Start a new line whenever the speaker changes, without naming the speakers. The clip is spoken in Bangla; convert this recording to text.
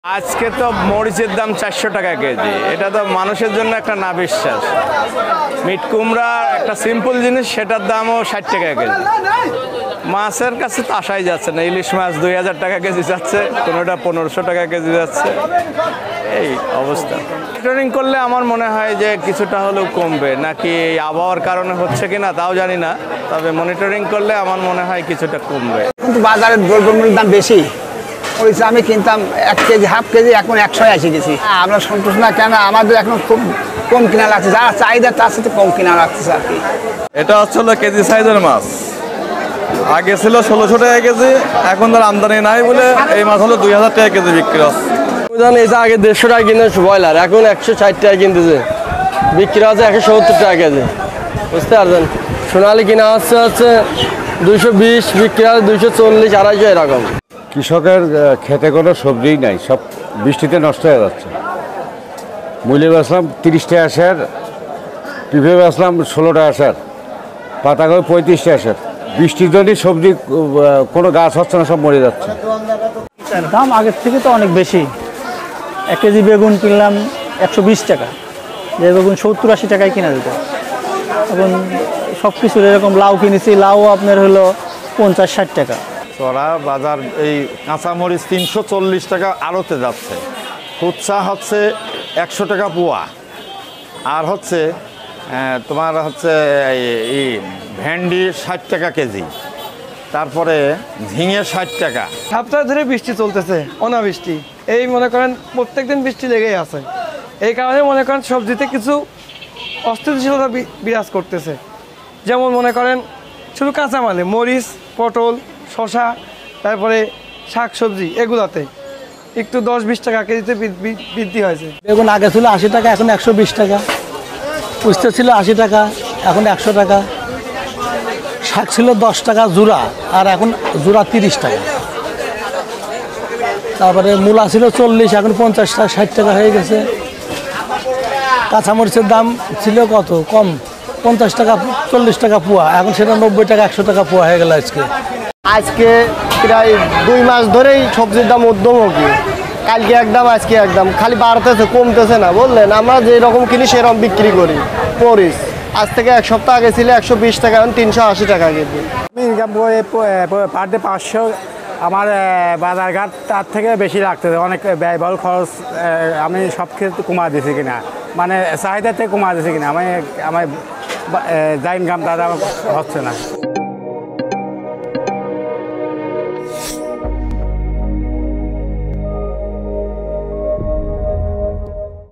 আজকে তো মরিচের দাম 400 টাকা কেজি। এটা তো মানুষের জন্য একটা না বিশ্বাস। মিট কুমড়া একটা সিম্পল জিনিস, সেটার দামও 60 টাকা কেজি। মাছের কাছে তো আসাই যাচ্ছে না। ইলিশ মাছ 2000 টাকা কেজি যাচ্ছে, কোনোটা 1500 টাকা কেজি যাচ্ছে। এই অবস্থা। মনিটরিং করলে আমার মনে হয় যে কিছুটা হলেও কমবে, নাকি এই আবহাওয়ার কারণে হচ্ছে কিনা তাও জানি না, তবে মনিটরিং করলে আমার মনে হয় কিছুটা কমবে।
কিন্তু বাজারের দ্রব্যমূল্যের দাম বেশি। ওইটা আমি কিনতাম 1 কেজি হাফ কেজি, এখন 100 এসে গেছি। আমরা সন্তুষ্ট না কেন, আমাদের এখন খুব কম কিনা লাগছে, যারা চাহিদা তার সাথে কম কিনা লাগছে আর কি।
এটা হচ্ছে কেজি সাইজের মাছ। আগে ছিল 1600 টাকা কেজি, এখন তার আমদানি নাই বলে এই মাছ হলো 2000 টাকা কেজি বিক্রি হচ্ছে।
এটা আগে 150 টাকা কিনে ব্রয়লার, এখন 160 টাকা কিনতেছে, বিক্রি হচ্ছে 170 টাকা কেজি। বুঝতে পারছেন? সোনালি কিনা হচ্ছে 220, বিক্রি হয় 240, 250 এরকম।
কৃষকের খেতে কোনো সবজিই নাই, সব বৃষ্টিতে নষ্ট হয়ে যাচ্ছে। মূল্যে বেচলাম 30 টাকা শের, পিঁপে বেচলাম 16 টাকা শের, পাতাকপি 35 টাকা শের। বৃষ্টির জন্যই সবজি কোনো গাছ হচ্ছে না, সব মরে যাচ্ছে।
দাম আগের থেকে তো অনেক বেশি। 1 কেজি বেগুন কিনলাম 120 টাকা, যে বেগুন 70-80 টাকায় কিনা যেত। এখন সব কিছুর এরকম লাউ কিনেছি, লাউ আপনার হলো 50-60 টাকা।
চড়া বাজার এই কাঁচামরিচ 340 টাকা আড়তে যাচ্ছে। কুচ্চা হচ্ছে 100 টাকা পোয়া, আর হচ্ছে তোমার হচ্ছে এই ভেন্ডি 60 টাকা কেজি, তারপরে ঝিঙে 60 টাকা।
সপ্তাহ ধরে বৃষ্টি চলতেছে, অনাবৃষ্টি। এই মনে করেন প্রত্যেক দিন বৃষ্টি লেগেই আছে। এই কারণে মনে করেন সবজিতে কিছু অস্থিতিশীলতা বিরাজ করতেছে। যেমন মনে করেন শুধু কাঁচামালে মরিচ, পটল, শসা, তারপরে শাক সবজি, এগুলাতে একটু 10-20 টাকা কেজিতে বৃদ্ধি হয়েছে।
বেগুন আগে ছিল 80 টাকা, এখন 120 টাকা। উস্তে ছিল 80 টাকা, এখন 100 টাকা। শাক ছিল 10 টাকা জোড়া, আর এখন জোড়া 30 টাকা। তারপরে মূলা ছিল 40, এখন 50 টাকা 60 টাকা হয়ে গেছে। কাঁচামরিচের দাম ছিল কত কম, 50 টাকা 40 টাকা পোয়া, এখন সেটা 90 টাকা 100 টাকা পোয়া হয়ে গেল
আজকে প্রায় 2 মাস ধরেই সবজির দাম ঊর্ধ্বমুখী। কালকে একদম, আজকে একদম, খালি বাড়তেছে, কমতেছে না। বললেন আমরা যেরকম কিনি সেরকম বিক্রি করি। মরিচ আজ থেকে 1 সপ্তাহ আগে ছিল 120 টাকা, এখন 380 টাকা কেজি।
আমি ইনকাম পার ডে 500, আমার বাজারঘাট তার থেকে বেশি লাগতেছে, অনেক ব্যয়বহুল খরচ। আমি সব ক্ষেত্রে কমা দিয়েছি কিনা, মানে চাহিদা থেকে কমা দিয়েছি কিনা, আমার যা ইনকাম তারা হচ্ছে না।